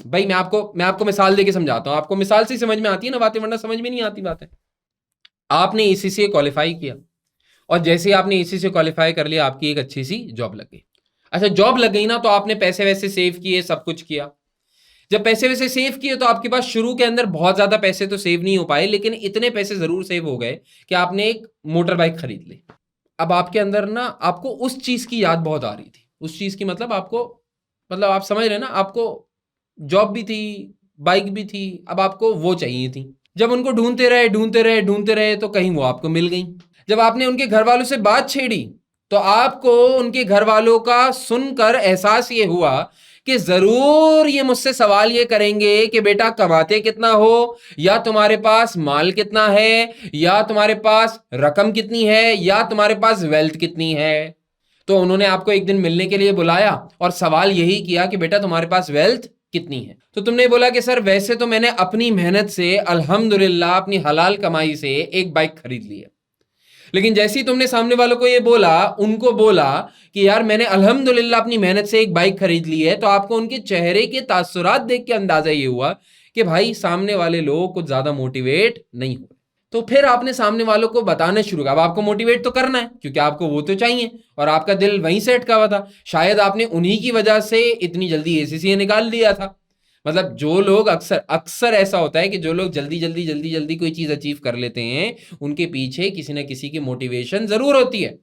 भाई मैं आपको मिसाल देके समझाता हूं, आपको मिसाल से समझ में आती है ना बातें, वरना समझ में नहीं आती बातें। आपने एसीसी क्वालिफाई किया, और जैसे ही आपने एसीसी क्वालिफाई कर लिया, आपकी एक अच्छी सी जॉब लग गई। अच्छा, जॉब लग गई ना, तो आपने पैसे वैसे सेव किए, सब कुछ किया। जब पैसे वैसे सेव किए तो आपके पास शुरू के अंदर बहुत ज्यादा पैसे तो सेव नहीं हो पाए, लेकिन इतने पैसे जरूर सेव हो गए कि आपने एक मोटर बाइक खरीद ली। अब आपके अंदर ना, आपको उस चीज की याद बहुत आ रही थी, उस चीज की मतलब आपको, मतलब आप समझ रहे हैं ना, आपको जॉब भी थी, बाइक भी थी, अब आपको वो चाहिए थी। जब उनको ढूंढते रहे ढूंढते रहे ढूंढते रहे, तो कहीं वो आपको मिल गई। जब आपने उनके घर वालों से बात छेड़ी, तो आपको उनके घर वालों का सुनकर एहसास ये हुआ कि जरूर ये मुझसे सवाल ये करेंगे कि बेटा कमाते कितना हो, या तुम्हारे पास माल कितना है, या तुम्हारे पास रकम कितनी है, या तुम्हारे पास वेल्थ कितनी है। तो उन्होंने आपको एक दिन मिलने के लिए बुलाया और सवाल यही किया कि बेटा तुम्हारे पास वेल्थ कितनी है। तो तुमने बोला कि सर वैसे तो मैंने अपनी मेहनत से अल्हम्दुलिल्लाह अपनी हलाल कमाई से एक बाइक खरीद ली है। लेकिन जैसे ही तुमने सामने वालों को ये बोला, उनको बोला कि यार मैंने अल्हम्दुलिल्लाह अपनी मेहनत से एक बाइक खरीद ली है, तो आपको उनके चेहरे के तासुरात देख के अंदाजा ये हुआ कि भाई सामने वाले लोग कुछ ज्यादा मोटिवेट नहीं हो रहे। तो फिर आपने सामने वालों को बताना शुरू किया। अब आपको मोटिवेट तो करना है, क्योंकि आपको वो तो चाहिए, और आपका दिल वहीं से अटका हुआ था। शायद आपने उन्हीं की वजह से इतनी जल्दी एसीसी निकाल लिया था। मतलब जो लोग अक्सर अक्सर ऐसा होता है कि जो लोग जल्दी जल्दी जल्दी जल्दी कोई चीज अचीव कर लेते हैं, उनके पीछे किसी ना किसी की मोटिवेशन जरूर होती है।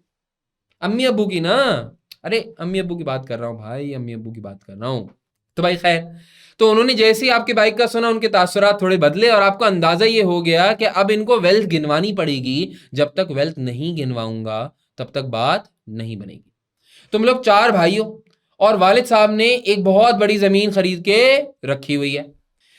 अम्मी अब्बू की ना, अरे अम्मी अब्बू की बात कर रहा हूं भाई, अम्मी अब्बू की बात कर रहा हूं। तो भाई खैर, तो उन्होंने जैसे ही आपके बाइक का सुना, उनके तासुरात थोड़े बदले, और आपको अंदाजा ये हो गया कि अब इनको वेल्थ गिनवानी पड़ेगी। जब तक वेल्थ नहीं गिनवाऊंगा तब तक बात नहीं बनेगी। तुम लोग चार भाइयों, और वालिद साहब ने एक बहुत बड़ी जमीन खरीद के रखी हुई है।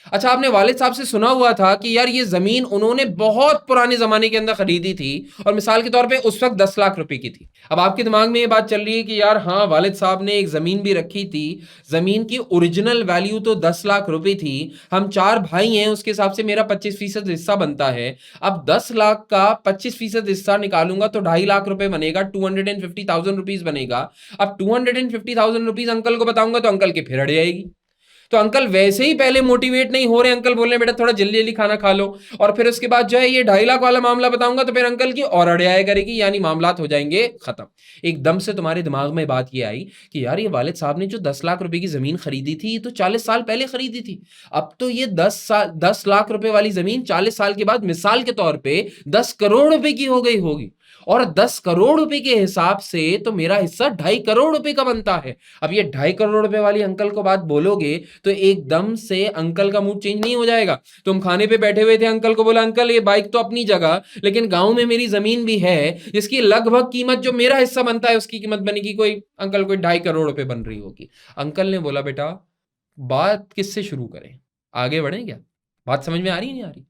अच्छा, आपने वालिद साहब से सुना हुआ था कि यार ये जमीन उन्होंने बहुत पुराने जमाने के अंदर खरीदी थी, और मिसाल के तौर पे उस वक्त 10 लाख रुपए की थी। अब आपके दिमाग में ये बात चल रही है कि यार हाँ, वालिद साहब ने एक जमीन भी रखी थी, जमीन की ओरिजिनल वैल्यू तो 10 लाख रुपए थी, हम चार भाई हैं, उसके हिसाब से मेरा 25% हिस्सा बनता है। अब 10 लाख का 25% हिस्सा निकालूंगा तो 2.5 लाख रुपए बनेगा, 250,000 रुपीज बनेगा। अब 250,000 रुपीज अंकल को बताऊंगा तो अंकल की फिर अड़ जाएगी। तो अंकल वैसे ही पहले मोटिवेट नहीं हो रहे, अंकल बोल रहे बेटा थोड़ा जल्दी जल्दी खाना खा लो, और फिर उसके बाद जो है ये 2.5 लाख वाला मामला बताऊंगा तो फिर अंकल की और अड़ाई करेगी, यानी मामलात हो जाएंगे खत्म। एकदम से तुम्हारे दिमाग में बात ये आई कि यार ये वालिद साहब ने जो 10 लाख रुपए की जमीन खरीदी थी, ये तो 40 साल पहले खरीदी थी। अब तो ये 10 लाख रुपए वाली जमीन 40 साल के बाद मिसाल के तौर पर 10 करोड़ रुपए की हो गई होगी, और 10 करोड़ रुपए के हिसाब से तो मेरा हिस्सा 2.5 करोड़ रुपए का बनता है। अब ये 2.5 करोड़ रुपए वाली अंकल को बात बोलोगे तो एकदम से अंकल का मूड चेंज नहीं हो जाएगा। तुम खाने पे बैठे हुए थे, अंकल को बोला अंकल ये बाइक तो अपनी जगह, लेकिन गांव में मेरी जमीन भी है, जिसकी लगभग कीमत जो मेरा हिस्सा बनता है उसकी कीमत बनेगी कोई अंकल कोई 2.5 करोड़ रुपए बन रही होगी। अंकल ने बोला बेटा बात किससे शुरू करें, आगे बढ़े क्या? बात समझ में आ रही है नहीं आ रही?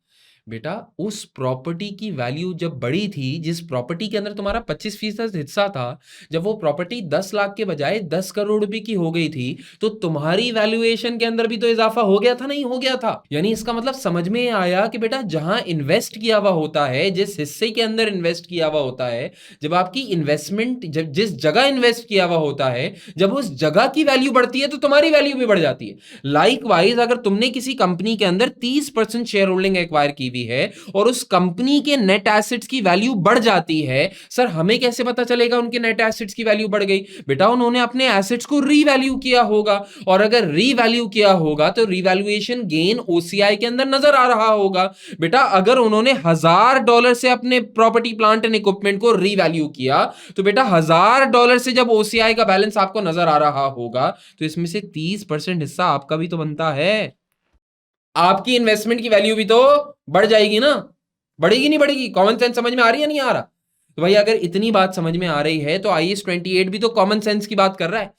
बेटा उस प्रॉपर्टी की वैल्यू जब बड़ी थी, जिस प्रॉपर्टी के अंदर तुम्हारा 25% हिस्सा था, जब वो प्रॉपर्टी 10 लाख के बजाय 10 करोड़ रुपए की हो गई थी, तो तुम्हारी वैल्यूएशन के अंदर भी तो इजाफा हो गया था, नहीं हो गया था? यानी इसका मतलब समझ में आया कि बेटा जहां इन्वेस्ट किया हुआ होता है, जिस हिस्से के अंदर इन्वेस्ट किया हुआ होता है, जब आपकी इन्वेस्टमेंट जब जिस जगह इन्वेस्ट किया हुआ होता है, जब उस जगह की वैल्यू बढ़ती है तो तुम्हारी वैल्यू भी बढ़ जाती है। लाइक वाइज अगर तुमने किसी कंपनी के अंदर 30% शेयर होल्डिंग एक्वायर की हुई है, और उस कंपनी के नेट एसेट्स की वैल्यू बढ़ जाती है, सर हमें कैसे पता चलेगा उनके नेट एसेट्स की वैल्यू बढ़ गई? बेटा उन्होंने अपने एसेट्स को रीवैल्यू किया होगा, और अगर रीवैल्यू किया होगा तो रीवैल्यूएशन गेन ओसीआई के अंदर नजर आ रहा होगा। बेटा अगर उन्होंने $1000 से अपने प्रॉपर्टी प्लांट एंड इक्विपमेंट को रीवैल्यू किया, तो बेटा $1000 से जब ओसीआई का बैलेंस आपको नजर आ रहा होगा, तो इसमें से 30% हिस्सा आपका भी तो बनता है। आपकी इन्वेस्टमेंट की वैल्यू भी तो बढ़ जाएगी ना, बढ़ेगी नहीं बढ़ेगी? कॉमन सेंस समझ में आ रही है नहीं आ रहा? तो भाई अगर इतनी बात समझ में आ रही है तो IAS 28 भी तो कॉमन सेंस की बात कर रहा है।